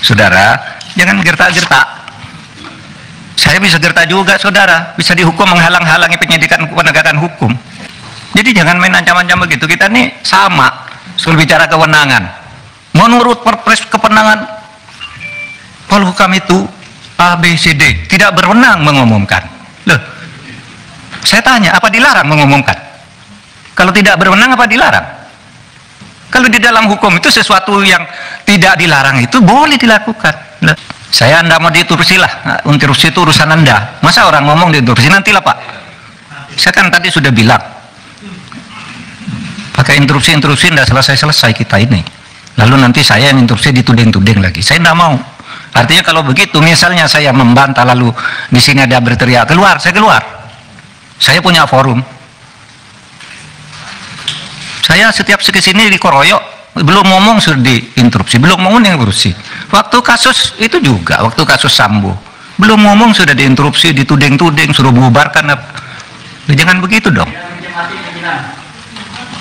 saudara, jangan gertak-gertak. Saya bisa gertak juga, saudara, bisa dihukum menghalang-halangi penyidikan penegakan hukum. Jadi jangan main ancam-ancam begitu. Kita nih sama, soal bicara kewenangan. Menurut Perpres kewenangan Polhukam itu A, B, C, D, tidak berwenang mengumumkan. Loh, saya tanya, apa dilarang mengumumkan? Kalau tidak berwenang, apa dilarang? Kalau di dalam hukum itu sesuatu yang tidak dilarang itu boleh dilakukan. Loh, saya Anda mau diinterupsi lah, interupsi itu urusan Anda. Masa orang ngomong diinterupsi, nantilah Pak. Saya kan tadi sudah bilang, pakai interupsi tidak selesai-selesai kita ini. Lalu nanti saya yang interupsi dituding-tuding lagi. Saya tidak mau. Artinya kalau begitu, misalnya saya membantah lalu di sini ada berteriak keluar, saya keluar. Saya punya forum. Saya setiap kesini dikoroyok, belum ngomong sudah diinterupsi, belum ngomong diinterupsi. Waktu kasus itu juga, waktu kasus Sambo, belum ngomong sudah diinterupsi, dituding-tuding, suruh bubarkan. Jangan begitu dong.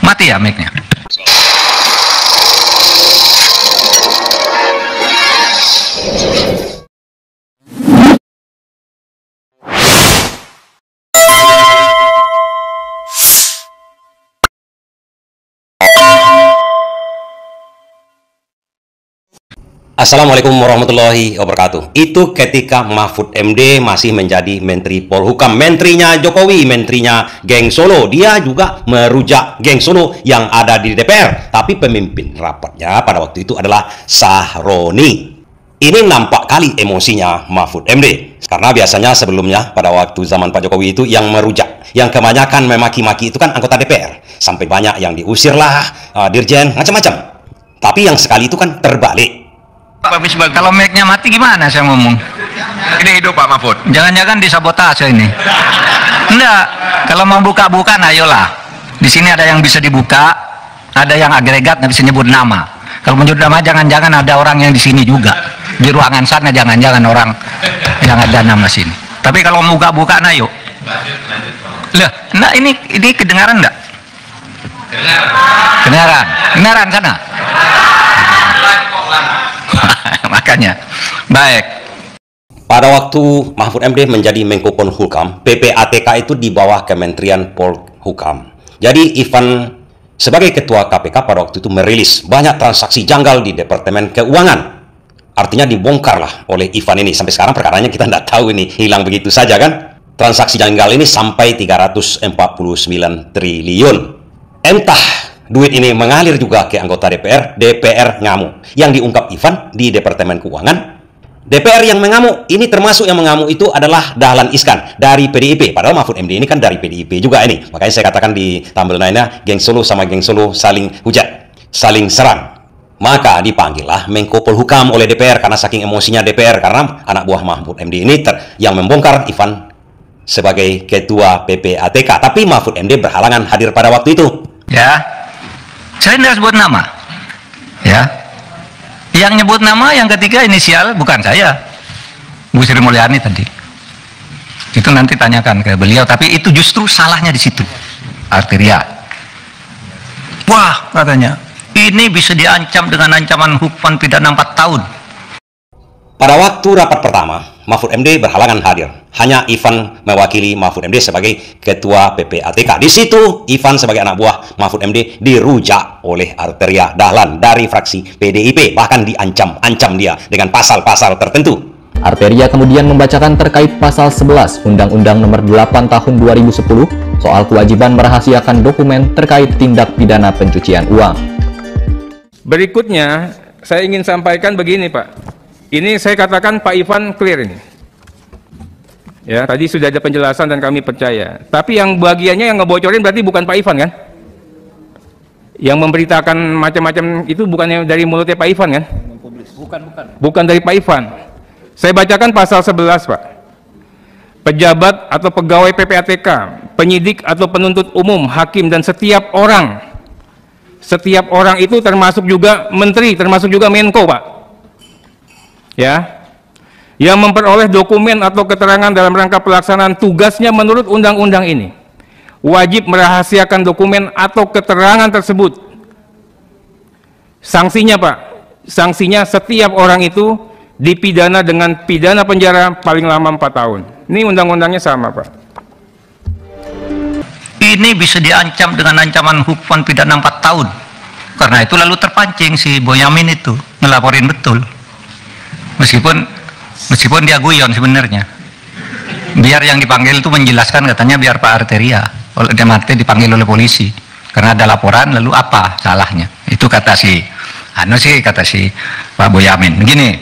Mati ya mic-nya. Assalamualaikum warahmatullahi wabarakatuh. Itu ketika Mahfud MD masih menjadi Menteri Polhukam, menterinya Jokowi, menterinya geng Solo. Dia juga merujak geng Solo yang ada di DPR. Tapi pemimpin rapatnya pada waktu itu adalah Sahroni. Ini nampak kali emosinya Mahfud MD. Karena biasanya sebelumnya pada waktu zaman Pak Jokowi itu yang merujak, yang kebanyakan memaki-maki itu kan anggota DPR. Sampai banyak yang diusir lah, dirjen, macam-macam. Tapi yang sekali itu kan terbalik. Kalau mic-nya mati gimana saya ngomong? Ini hidup Pak Mahfud. Jangan-jangan disabotase ini. Enggak, kalau mau buka-buka, ayolah. Di sini ada yang bisa dibuka, ada yang agregat, nggak bisa nyebut nama. Kalau menyebut nama, jangan-jangan ada orang yang di sini juga. Di ruangan sana, jangan-jangan orang yang ada nama sini. Tapi kalau mau buka-buka, ayo. Lah, nah ini kedengaran enggak? Kedengaran sana. Makanya baik. Pada waktu Mahfud MD menjadi Menko Polhukam, PPATK itu di bawah Kementerian Polhukam. Jadi Ivan sebagai ketua KPK pada waktu itu merilis banyak transaksi janggal di Departemen Keuangan. Artinya dibongkarlah oleh Ivan ini. Sampai sekarang perkaranya kita tidak tahu, ini hilang begitu saja kan. Transaksi janggal ini sampai 349 triliun. Entah duit ini mengalir juga ke anggota DPR, DPR ngamuk. Yang diungkap Ivan di Departemen Keuangan, DPR yang mengamuk, ini termasuk yang mengamuk itu adalah Dahlan Iskan dari PDIP. Padahal Mahfud MD ini kan dari PDIP juga ini. Makanya saya katakan di thumbnail-nya, geng Solo sama geng Solo saling hujat, saling serang. Maka dipanggillah Menko Polhukam oleh DPR karena saking emosinya DPR. Karena anak buah Mahfud MD ini yang membongkar Ivan sebagai ketua PPATK. Tapi Mahfud MD berhalangan hadir pada waktu itu. Ya, saya tidak sebut nama. Ya, yang nyebut nama yang ketiga inisial bukan saya, Bu Sri Mulyani tadi. Itu nanti tanyakan ke beliau. Tapi itu justru salahnya di situ. Arteria. Wah, katanya ini bisa diancam dengan ancaman hukuman pidana 4 tahun. Pada waktu rapat pertama, Mahfud MD berhalangan hadir. Hanya Ivan mewakili Mahfud MD sebagai ketua PPATK. Di situ Ivan sebagai anak buah Mahfud MD dirujak oleh Arteria Dahlan dari fraksi PDIP. Bahkan diancam dia dengan pasal-pasal tertentu. Arteria kemudian membacakan terkait pasal 11 Undang-Undang Nomor 8 Tahun 2010 soal kewajiban merahasiakan dokumen terkait tindak pidana pencucian uang. Berikutnya, saya ingin sampaikan begini Pak. Ini saya katakan Pak Ivan clear ini. Ya, tadi sudah ada penjelasan dan kami percaya. Tapi yang bagiannya yang ngebocorin berarti bukan Pak Ivan kan? Yang memberitakan macam-macam itu bukannya dari mulutnya Pak Ivan kan? Bukan dari Pak Ivan. Saya bacakan pasal 11 Pak. Pejabat atau pegawai PPATK, penyidik atau penuntut umum, hakim dan setiap orang itu termasuk juga menteri, termasuk juga Menko Pak. Ya, yang memperoleh dokumen atau keterangan dalam rangka pelaksanaan tugasnya menurut undang-undang ini wajib merahasiakan dokumen atau keterangan tersebut. Sanksinya Pak, sanksinya setiap orang itu dipidana dengan pidana penjara paling lama 4 tahun. Ini undang-undangnya sama, Pak. Ini bisa diancam dengan ancaman hukuman pidana 4 tahun. Karena itu lalu terpancing si Boyamin itu ngelaporin betul. Meskipun dia guyon sebenarnya. Biar yang dipanggil itu menjelaskan, katanya biar Pak Arteria, kalau dia mati dipanggil oleh polisi. Karena ada laporan, lalu apa salahnya? Itu kata si Pak Boyamin. Begini,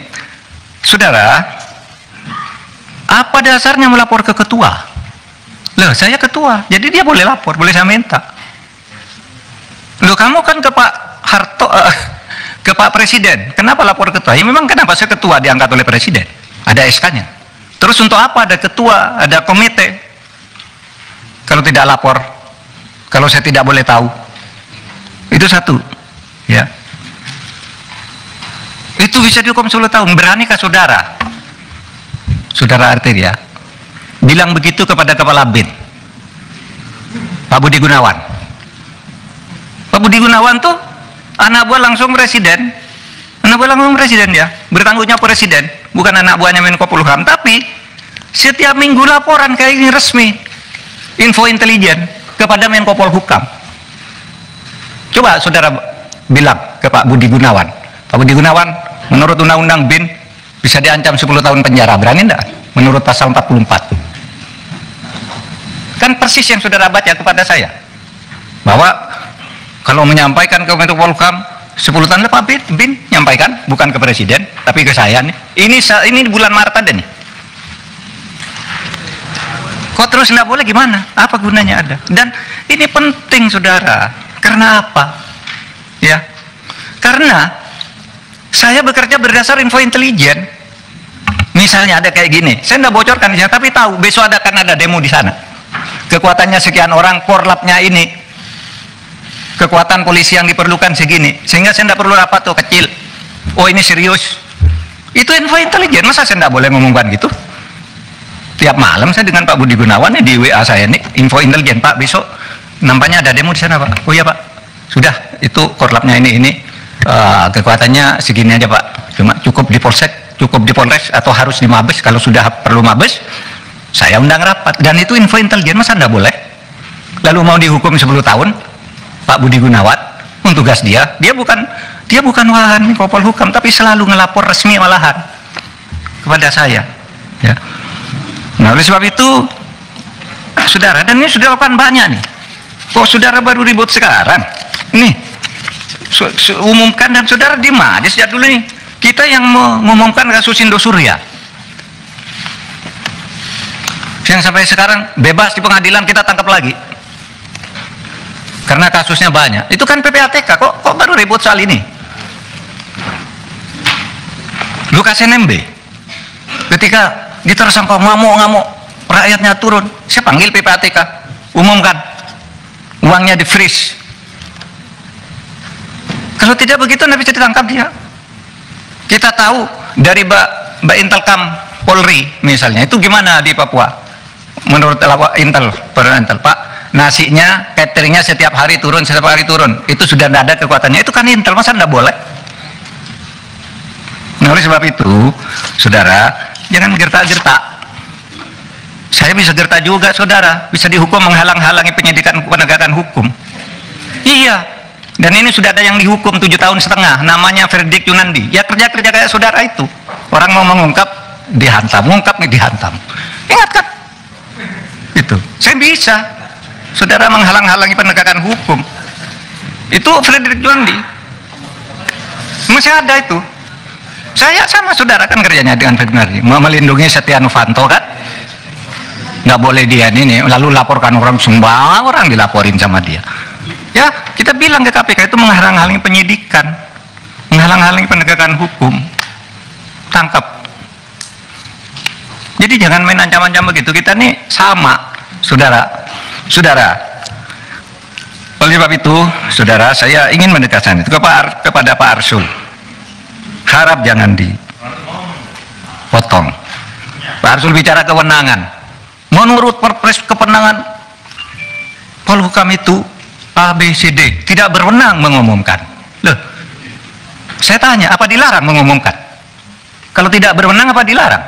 saudara, apa dasarnya melapor ke ketua? Loh, saya ketua, jadi dia boleh lapor, boleh saya minta. Loh, kamu kan ke Pak Harto, ke Pak Presiden, kenapa lapor ketua? Ya memang kenapa saya ketua diangkat oleh Presiden, ada SK-nya. Terus untuk apa ada ketua, ada komite? Kalau tidak lapor, kalau saya tidak boleh tahu, itu satu, ya. Itu bisa dihukum 10 tahun. Beranikah saudara Arteria bilang begitu kepada Kepala BIN, Pak Budi Gunawan? Pak Budi Gunawan tuh anak buah langsung presiden, ya, bertanggung jawab presiden, bukan anak buahnya Menko Polhukam. Tapi setiap minggu laporan kayak ini resmi, info intelijen kepada Menko Polhukam. Coba saudara bilang ke Pak Budi Gunawan, Pak Budi Gunawan, menurut undang-undang BIN bisa diancam 10 tahun penjara, berani enggak? Menurut pasal 44. Kan persis yang saudara baca kepada saya, bahwa kalau menyampaikan ke Menko Polhukam 10 tahun Pak BIN nyampaikan, bukan ke presiden tapi ke saya nih. Ini bulan Maret ada nih. Kok terus nggak boleh, gimana? Apa gunanya ada? Dan ini penting saudara. Karena apa? Ya, karena saya bekerja berdasar info intelijen. Misalnya ada kayak gini, saya nggak bocorkan di sana, tapi tahu besok akan ada demo di sana. Kekuatannya sekian orang, korlapnya ini, kekuatan polisi yang diperlukan segini, sehingga saya tidak perlu rapat tuh kecil. Oh ini serius. Itu info intelijen, masa saya tidak boleh ngomongkan gitu? Tiap malam saya dengan Pak Budi Gunawan nih, di WA saya nih, info intelijen, Pak besok nampaknya ada demo di sana Pak. Oh iya Pak, sudah itu korlapnya ini kekuatannya segini aja Pak. Cuma cukup di Polsek, cukup di Polres, atau harus di Mabes. Kalau sudah perlu Mabes, saya undang rapat. Dan itu info intelijen, masa tidak boleh? Lalu mau dihukum 10 tahun Pak Budi Gunawan, untuk tugas dia bukan wahan Menko Polhukam, tapi selalu ngelapor resmi malahan kepada saya, ya. Nah oleh sebab itu saudara, dan ini sudah lakukan banyak nih. Kok saudara baru ribut sekarang? Nih umumkan, dan saudara diem aja sejak dulu nih. Kita yang mengumumkan kasus Indosuria, yang sampai sekarang bebas di pengadilan, kita tangkap lagi karena kasusnya banyak. Itu kan PPATK, kok baru ribut soal ini? Lukas NMB ketika ditersangka ngamuk, rakyatnya turun, saya panggil PPATK, umumkan, uangnya di freeze. Kalau tidak begitu tidak bisa ditangkap dia. Kita tahu dari Mbak Intelkam Polri misalnya, itu gimana di Papua menurut Intel Pak, nasinya, cateringnya setiap hari turun, itu sudah tidak ada kekuatannya. Itu kan Intel, masa tidak boleh? Nah oleh sebab itu saudara, jangan gertak-gertak. Saya bisa gertak juga saudara, bisa dihukum menghalang-halangi penyidikan penegakan hukum. Iya, dan ini sudah ada yang dihukum 7,5 tahun, namanya Verdik Yunandi. Ya kerja-kerja kayak saudara itu, orang mau mengungkap dihantam, dihantam. Ingat kan? Itu saya bisa saudara menghalang-halangi penegakan hukum. Itu Verdik Yunandi masih ada itu. Saya sama saudara kan kerjanya dengan Verdik Yunandi, melindungi Setia Novanto kan, nggak boleh dia ini lalu laporkan orang, semua orang dilaporin sama dia. Ya kita bilang ke KPK itu menghalang-halangi penyidikan, menghalang-halangi penegakan hukum, tangkap. Jadi jangan main ancam-ancam begitu. Kita nih sama saudara. Oleh sebab itu saudara, saya ingin menegaskan itu kepada Pak Arsul, harap jangan dipotong. Pak Arsul bicara kewenangan, menurut Perpres kewenangan Polhukam itu A, B, C, D, tidak berwenang mengumumkan. Loh, saya tanya, apa dilarang mengumumkan? Kalau tidak berwenang apa dilarang?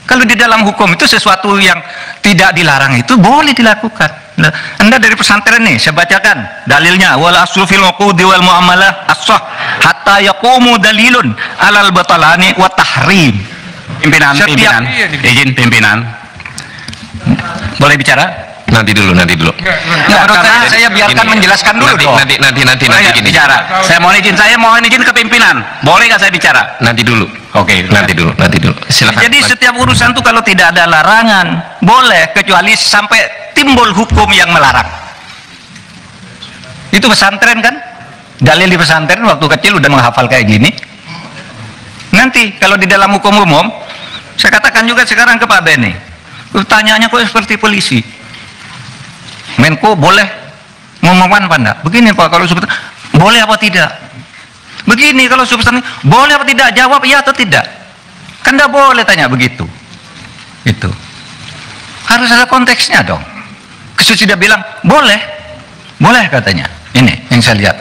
Kalau di dalam hukum itu sesuatu yang tidak dilarang itu boleh dilakukan. Nah, Anda dari pesantren nih, saya bacakan dalilnya, wal aslu fil uqudi wal muamalah as-sah hatta yaqumu dalilun alal batalani wa tahrim. Pimpinan, izin pimpinan. Boleh bicara? Nanti dulu. Nggak, menurut saya biarkan Gini, menjelaskan dulu dong. Nanti gini. Bicara. Saya mohon izin ke pimpinan. Boleh nggak saya bicara? Nanti dulu. Oke, nanti dulu. Silakan. Jadi setiap urusan itu kalau tidak ada larangan, boleh, kecuali sampai timbul hukum yang melarang. Itu pesantren kan? Dalil di pesantren waktu kecil udah menghafal kayak gini. Nanti kalau di dalam hukum umum, saya katakan juga sekarang ke Pak Beni. Pertanyaannya kok seperti polisi. Menko boleh ngomongkan apa enggak? Begini Pak, kalau seperti boleh apa tidak? Begini kalau substansi boleh apa tidak? Jawab iya atau tidak. Kan enggak boleh tanya begitu. Itu harus ada konteksnya dong. Sudah bilang boleh katanya. Ini yang saya lihat.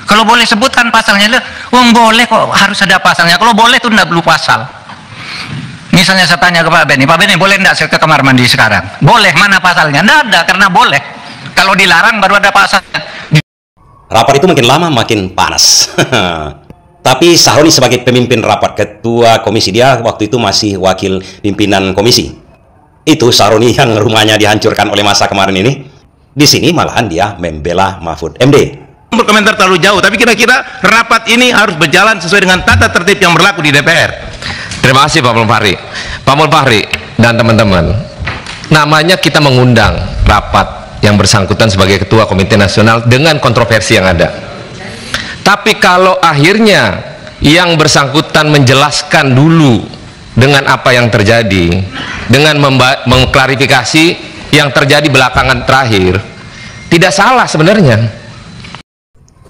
Kalau boleh sebutkan pasalnya, wong boleh kok harus ada pasalnya. Kalau boleh itu enggak perlu pasal. Misalnya saya tanya ke Pak Beni boleh enggak saya ke kamar mandi sekarang? Boleh, mana pasalnya? Enggak ada, karena boleh. Kalau dilarang baru ada pasalnya. Rapat itu makin lama makin panas. Tapi Sahroni sebagai pemimpin rapat, ketua komisi, dia waktu itu masih wakil pimpinan komisi. Itu Sahroni yang rumahnya dihancurkan oleh masa kemarin ini. Di sini malahan dia membela Mahfud MD. Berkomentar terlalu jauh, tapi kira-kira rapat ini harus berjalan sesuai dengan tata tertib yang berlaku di DPR. Terima kasih Pak Mulfahri. Pak Mulfahri dan teman-teman, namanya kita mengundang rapat yang bersangkutan sebagai ketua komite nasional dengan kontroversi yang ada. Tapi kalau akhirnya yang bersangkutan menjelaskan dulu dengan apa yang terjadi, dengan mengklarifikasi yang terjadi belakangan terakhir, tidak salah sebenarnya.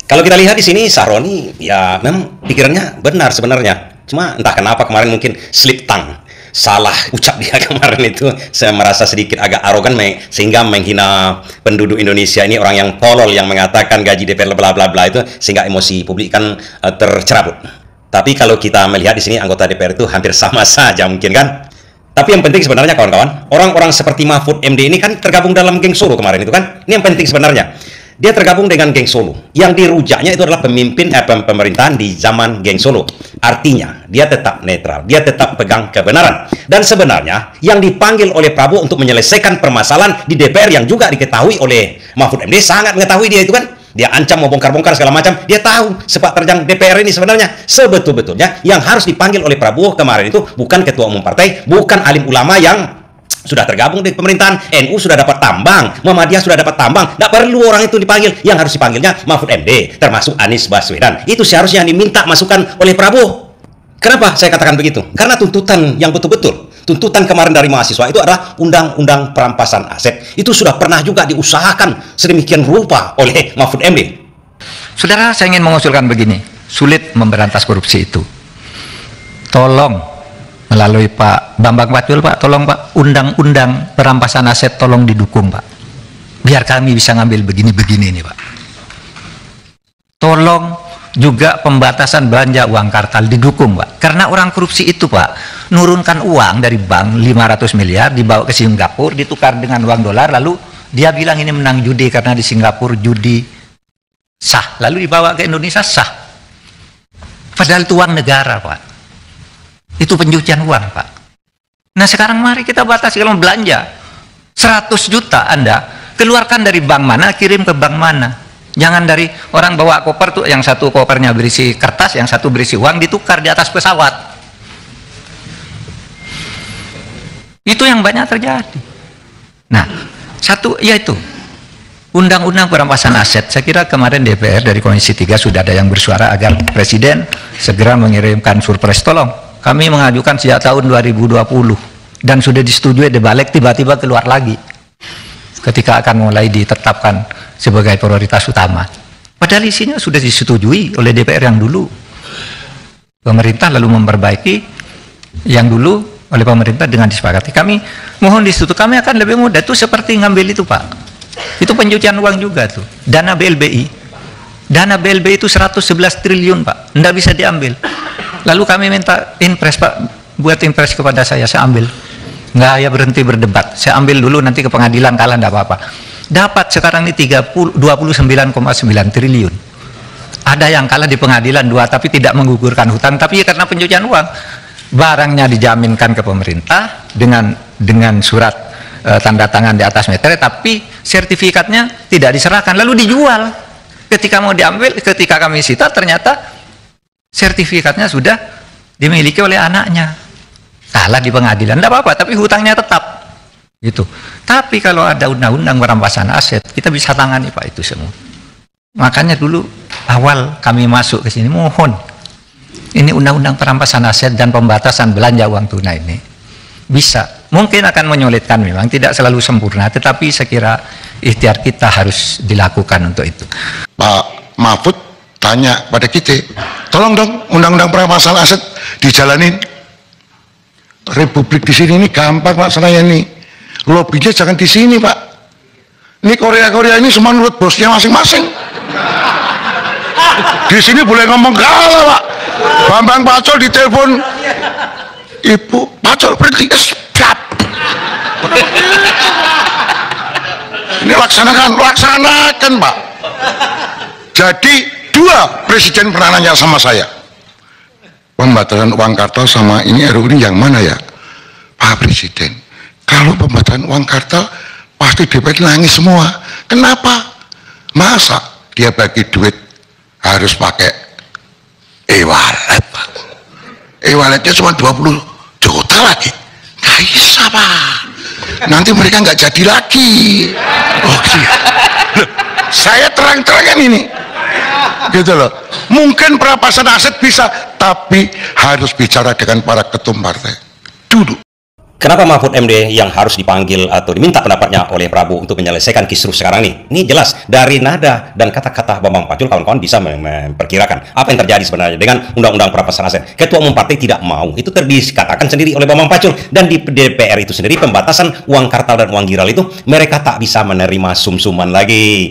Kalau kita lihat di sini Sahroni ya memang pikirannya benar sebenarnya. Cuma entah kenapa kemarin mungkin slip tongue, salah ucap dia kemarin itu. Saya merasa sedikit agak arogan sehingga menghina penduduk Indonesia ini, orang yang tolol yang mengatakan gaji DPR bla bla bla itu, sehingga emosi publik kan tercerabut. Tapi kalau kita melihat di sini anggota DPR itu hampir sama saja mungkin kan. Tapi yang penting sebenarnya kawan-kawan, orang-orang seperti Mahfud MD ini kan tergabung dalam geng Solo kemarin itu kan. Ini yang penting sebenarnya. Dia tergabung dengan geng Solo. Yang dirujaknya itu adalah pemimpin pemerintahan di zaman geng Solo. Artinya, dia tetap netral. Dia tetap pegang kebenaran. Dan sebenarnya, yang dipanggil oleh Prabowo untuk menyelesaikan permasalahan di DPR yang juga diketahui oleh Mahfud MD, sangat mengetahui dia itu kan. Dia ancam mau bongkar-bongkar segala macam. Dia tahu sepak terjang DPR ini sebenarnya. Sebetul-betulnya, yang harus dipanggil oleh Prabowo kemarin itu bukan ketua umum partai, bukan alim ulama yang sudah tergabung di pemerintahan. NU sudah dapat tambang, Muhammadiyah sudah dapat tambang, tidak perlu orang itu dipanggil. Yang harus dipanggilnya Mahfud MD, termasuk Anies Baswedan. Itu seharusnya yang diminta masukan oleh Prabowo. Kenapa saya katakan begitu? Karena tuntutan yang betul-betul, tuntutan kemarin dari mahasiswa itu adalah undang-undang perampasan aset. Itu sudah pernah juga diusahakan sedemikian rupa oleh Mahfud MD. Saudara, saya ingin mengusulkan begini, sulit memberantas korupsi itu. Tolong melalui Pak Bambang Pacul, Pak, tolong Pak, undang-undang perampasan aset tolong didukung Pak, biar kami bisa ngambil begini-begini nih Pak. Tolong juga pembatasan belanja uang kartal didukung Pak, karena orang korupsi itu Pak nurunkan uang dari bank 500 miliar dibawa ke Singapura, ditukar dengan uang dolar, lalu dia bilang ini menang judi karena di Singapura judi sah, lalu dibawa ke Indonesia sah, padahal itu uang negara Pak. Itu pencucian uang Pak. Nah sekarang mari kita batasi, kalau belanja 100 juta Anda keluarkan dari bank mana, kirim ke bank mana. Jangan dari orang bawa koper tuh, yang satu kopernya berisi kertas, yang satu berisi uang, ditukar di atas pesawat. Itu yang banyak terjadi. Nah satu yaitu undang-undang perampasan aset. Saya kira kemarin DPR dari Komisi 3 sudah ada yang bersuara agar Presiden segera mengirimkan surprise. Tolong, kami mengajukan sejak tahun 2020 dan sudah disetujui dibalik, tiba-tiba keluar lagi ketika akan mulai ditetapkan sebagai prioritas utama. Padahal isinya sudah disetujui oleh DPR yang dulu. Pemerintah lalu memperbaiki yang dulu oleh pemerintah dengan disepakati. Kami mohon disetujui, kami akan lebih mudah. Itu seperti ngambil itu Pak. Itu pencucian uang juga tuh. Dana BLBI. Dana BLBI itu 111 triliun Pak. Nggak bisa diambil. Lalu kami minta impres, Pak, buat impres kepada saya ambil. Nggak, ya berhenti berdebat. Saya ambil dulu, nanti ke pengadilan, kalah enggak apa-apa. Dapat sekarang ini 29,9 triliun. Ada yang kalah di pengadilan 2, tapi tidak menggugurkan hutang, tapi karena pencucian uang. Barangnya dijaminkan ke pemerintah dengan surat tanda tangan di atas meterai, tapi sertifikatnya tidak diserahkan, lalu dijual. Ketika mau diambil, ketika kami sita, ternyata sertifikatnya sudah dimiliki oleh anaknya. Kalah di pengadilan, tidak apa-apa, tapi hutangnya tetap. Gitu. Tapi kalau ada undang-undang perampasan aset, kita bisa tangani, Pak, itu semua. Makanya dulu awal kami masuk ke sini, mohon ini undang-undang perampasan aset dan pembatasan belanja uang tunai ini bisa, mungkin akan menyulitkan, memang tidak selalu sempurna, tetapi saya kira ikhtiar kita harus dilakukan untuk itu. Pak Mahfud tanya pada kita, tolong dong undang-undang perampasan aset dijalanin. Republik di sini ini gampang laksananya nih, lobbynya jangan di sini, Pak. Ini Korea ini semua menurut bosnya masing-masing. Di sini boleh ngomong kalah, Pak. Bambang Pacul ditelepon, Ibu Pacul berhenti, siap. Ini laksanakan Pak. Jadi 2 presiden pernah nanya sama saya, pembatasan uang kartal sama ini RUU ini yang mana ya, Pak Presiden? Kalau pembatasan uang kartal pasti DPR nangis semua. Kenapa? Masa dia bagi duit harus pakai e-wallet, Pak? E-walletnya cuma 20 juta lagi, nggak bisa, Pak. Nanti mereka nggak jadi lagi. Oh iya. Saya terang-terangan ini, gitu loh. Mungkin perampasan aset bisa, tapi harus bicara dengan para ketum partai dulu. Kenapa Mahfud MD yang harus dipanggil atau diminta pendapatnya oleh Prabowo untuk menyelesaikan kisruh sekarang ini? Ini jelas dari nada dan kata-kata Bambang Pacul, kawan-kawan bisa memperkirakan apa yang terjadi sebenarnya dengan undang-undang perampasan aset. Ketua umum partai tidak mau, itu dikatakan sendiri oleh Bambang Pacul, dan di DPR itu sendiri pembatasan uang kartal dan uang giral itu mereka tak bisa menerima sum-suman lagi.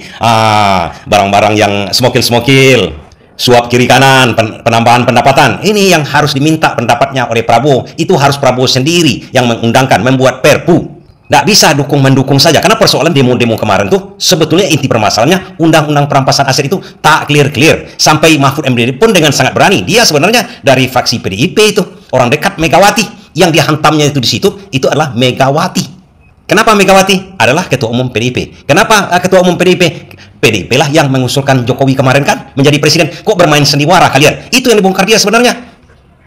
Barang-barang yang smokil-smokil, suap kiri kanan, penambahan pendapatan, ini yang harus diminta pendapatnya oleh Prabowo. Itu harus Prabowo sendiri yang mengundangkan, membuat perpu. Nggak bisa mendukung saja, karena persoalan demo-demo kemarin tuh sebetulnya inti permasalahannya undang-undang perampasan aset itu tak clear-clear. Sampai Mahfud MD pun dengan sangat berani, dia sebenarnya dari fraksi PDIP, itu orang dekat Megawati, yang dihantamnya itu di situ itu adalah Megawati. Kenapa Megawati? Adalah ketua umum PDIP. Kenapa ketua umum PDIP? PDIP lah yang mengusulkan Jokowi kemarin kan menjadi presiden. Kok bermain sandiwara kalian? Itu yang dibongkar dia sebenarnya.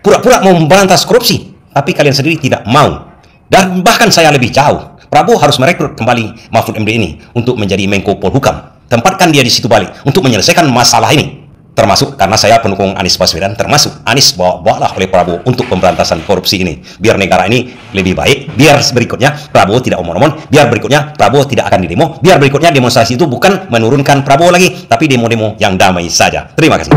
Pura-pura mau memberantas korupsi, tapi kalian sendiri tidak mau. Dan bahkan saya lebih jauh, Prabowo harus merekrut kembali Mahfud MD ini untuk menjadi Menko Polhukam. Tempatkan dia di situ balik untuk menyelesaikan masalah ini. Termasuk karena saya pendukung Anies Baswedan, termasuk Anies bawa-bawalah oleh Prabowo untuk pemberantasan korupsi ini. Biar negara ini lebih baik, biar berikutnya Prabowo tidak omong-omong, biar berikutnya Prabowo tidak akan didemo, biar berikutnya demonstrasi itu bukan menurunkan Prabowo lagi, tapi demo-demo yang damai saja. Terima kasih.